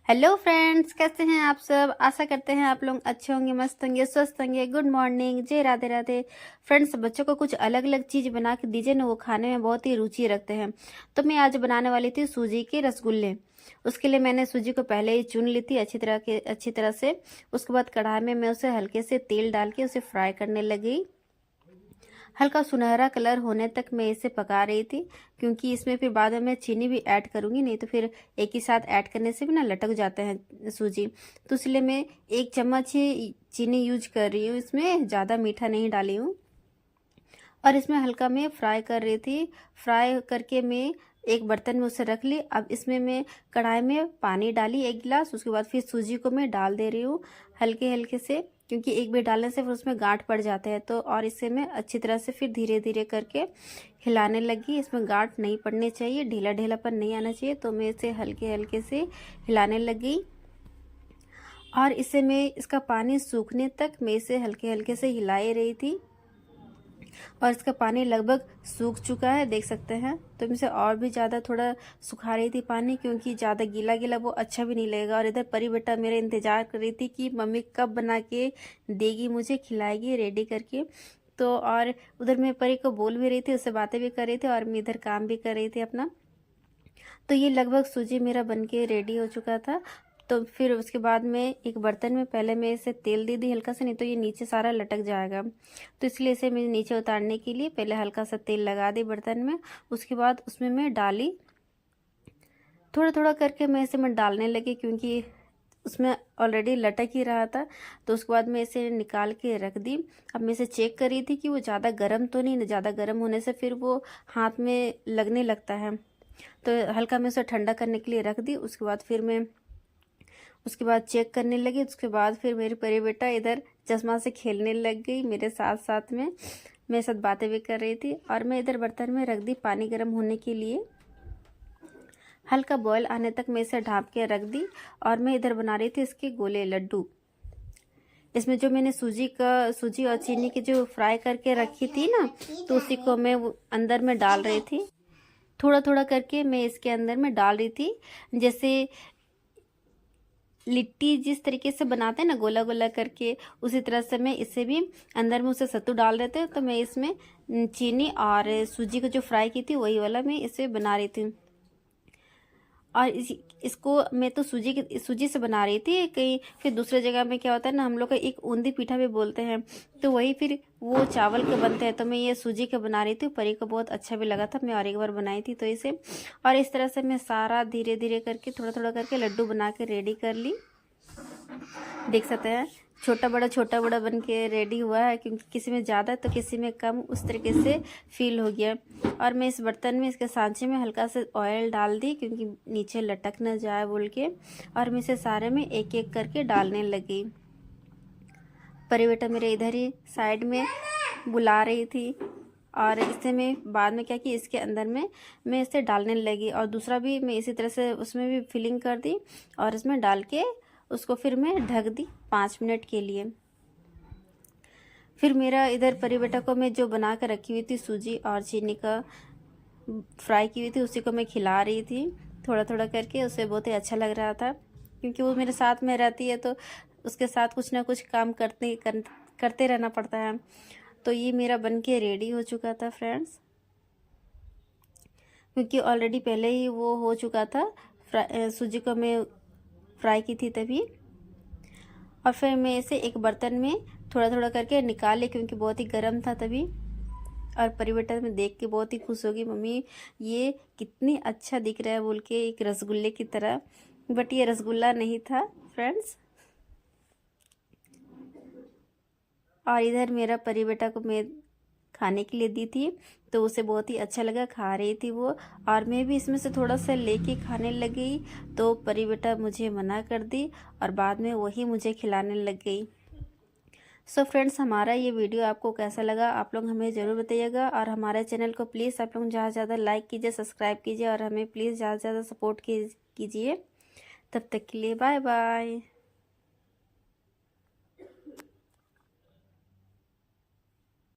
Hello friends, कैसे हैं आप सब। आशा करते हैं आप लोग अच्छे होंगे, मस्त होंगे, स्वस्थ होंगे। गुड मॉर्निंग, जय राधे राधे। फ्रेंड्स, बच्चों को कुछ अलग अलग चीज़ बना के दीजिए ना, वो खाने में बहुत ही रुचि रखते हैं। तो मैं आज बनाने वाली थी सूजी के रसगुल्ले। उसके लिए मैंने सूजी को पहले ही चुन ली थी अच्छी तरह से। उसके बाद कढ़ाई में मैं उसे हल्के से तेल डाल के उसे फ्राई करने लगी। हल्का सुनहरा कलर होने तक मैं इसे पका रही थी, क्योंकि इसमें फिर बाद में मैं चीनी भी ऐड करूंगी, नहीं तो फिर एक ही साथ ऐड करने से भी ना लटक जाते हैं सूजी। तो इसलिए मैं 1 चम्मच ही चीनी यूज कर रही हूँ, इसमें ज़्यादा मीठा नहीं डाली हूँ। और इसमें हल्का मैं फ्राई कर रही थी। फ्राई करके मैं एक बर्तन में उसे रख ली। अब इसमें मैं कढ़ाई में पानी डाली 1 गिलास। उसके बाद फिर सूजी को मैं डाल दे रही हूँ हल्के हल्के से, क्योंकि एक बार डालने से फिर उसमें गांठ पड़ जाते हैं। तो और इसे मैं अच्छी तरह से फिर धीरे धीरे करके हिलाने लगी। इसमें गांठ नहीं पड़नी चाहिए, ढीला ढीलापन नहीं आना चाहिए। तो मैं इसे हल्के हल्के से हिलाने लगी और इसे मैं इसका पानी सूखने तक मैं इसे हल्के हल्के से हिलाए रही थी। और इसका पानी लगभग सूख चुका है, देख सकते हैं। तो मैं इसे और भी ज़्यादा थोड़ा सुखा रही थी पानी, क्योंकि ज़्यादा गीला गीला वो अच्छा भी नहीं लगेगा। और इधर परी बेटा मेरा इंतज़ार कर रही थी कि मम्मी कब बना के देगी, मुझे खिलाएगी रेडी करके। तो और उधर मैं परी को बोल भी रही थी, उससे बातें भी कर रही थी और मैं इधर काम भी कर रही थी अपना। तो ये लगभग सूजी मेरा बन के रेडी हो चुका था। तो फिर उसके बाद में एक बर्तन में पहले मैं इसे तेल दे दी हल्का सा, नहीं तो ये नीचे सारा लटक जाएगा। तो इसलिए इसे मैं नीचे उतारने के लिए पहले हल्का सा तेल लगा दी बर्तन में। उसके बाद उसमें मैं डाली, थोड़ा थोड़ा करके मैं डालने लगी, क्योंकि उसमें ऑलरेडी लटक ही रहा था। तो उसके बाद मैं इसे निकाल के रख दी। अब मैं इसे चेक कर रही थी कि वो ज़्यादा गर्म तो नहीं, ज़्यादा गर्म होने से फिर वो हाथ में लगने लगता है। तो हल्का मैं उसे ठंडा करने के लिए रख दी। उसके बाद चेक करने लगी। उसके बाद फिर मेरी परी बेटा इधर चश्मा से खेलने लग गई मेरे साथ साथ में, मेरे साथ बातें भी कर रही थी। और मैं इधर बर्तन में रख दी पानी गर्म होने के लिए। हल्का बॉयल आने तक मैं इसे ढाँप के रख दी। और मैं इधर बना रही थी इसके गोले लड्डू। इसमें जो मैंने सूजी और चीनी की जो फ्राई करके रखी थी ना, तो उसी को मैं अंदर में डाल रही थी। थोड़ा थोड़ा करके मैं इसके अंदर में डाल रही थी। जैसे लिट्टी जिस तरीके से बनाते हैं ना गोला गोला करके, उसी तरह से मैं इसे भी अंदर में उसे सत्तू डाल रहे थे। तो मैं इसमें चीनी और सूजी को जो फ्राई की थी वही वाला मैं इसे बना रही थी। और इसको मैं तो सूजी से बना रही थी। कहीं फिर दूसरे जगह में क्या होता है ना, हम लोग का एक ऊंदी पीठा भी बोलते हैं, तो वही फिर वो चावल के बनते हैं। तो मैं ये सूजी के बना रही थी। परी को बहुत अच्छा भी लगा था, मैं और एक बार बनाई थी तो इसे। और इस तरह से मैं सारा धीरे धीरे करके थोड़ा थोड़ा करके लड्डू बना के रेडी कर ली। देख सकते हैं छोटा बड़ा बन के रेडी हुआ है, क्योंकि किसी में ज़्यादा तो किसी में कम, उस तरीके से फील हो गया। और मैं इस बर्तन में इसके सांचे में हल्का से ऑयल डाल दी, क्योंकि नीचे लटक न जाए बोल के। और मैं इसे सारे में एक एक करके डालने लगी। परी बेटा मेरे इधर ही साइड में बुला रही थी। और इससे मैं बाद में क्या कि इसके अंदर में मैं इसे डालने लगी। और दूसरा भी मैं इसी तरह से उसमें भी फिलिंग कर दी और इसमें डाल के उसको फिर मैं ढक दी 5 मिनट के लिए। फिर मेरा इधर परी बेटा को मैं जो बना कर रखी हुई थी सूजी और चीनी का फ्राई की हुई थी, उसी को मैं खिला रही थी थोड़ा थोड़ा करके। उसे बहुत ही अच्छा लग रहा था, क्योंकि वो मेरे साथ में रहती है तो उसके साथ कुछ ना कुछ काम करते रहना पड़ता है। तो ये मेरा बन के रेडी हो चुका था फ्रेंड्स, क्योंकि ऑलरेडी पहले ही वो हो चुका था। सूजी को मैं फ्राई की थी तभी। और फिर मैं इसे एक बर्तन में थोड़ा थोड़ा करके निकाल ली, क्योंकि बहुत ही गर्म था तभी। और परी बेटा में देख के बहुत ही खुश होगी, मम्मी ये कितनी अच्छा दिख रहा है बोल के, एक रसगुल्ले की तरह। बट ये रसगुल्ला नहीं था फ्रेंड्स। और इधर मेरा परी बेटा को मैं खाने के लिए दी थी, तो उसे बहुत ही अच्छा लगा, खा रही थी वो। और मैं भी इसमें से थोड़ा सा लेके खाने लग गई। तो परी बेटा मुझे मना कर दी और बाद में वही मुझे खिलाने लग गई। सो फ्रेंड्स, हमारा ये वीडियो आपको कैसा लगा आप लोग हमें ज़रूर बताइएगा। और हमारे चैनल को प्लीज़ आप लोग ज़्यादा से ज़्यादा लाइक कीजिए, सब्सक्राइब कीजिए और हमें प्लीज़ ज़्यादा से ज़्यादा सपोर्ट कीजिए। तब तक के लिए बाय बाय।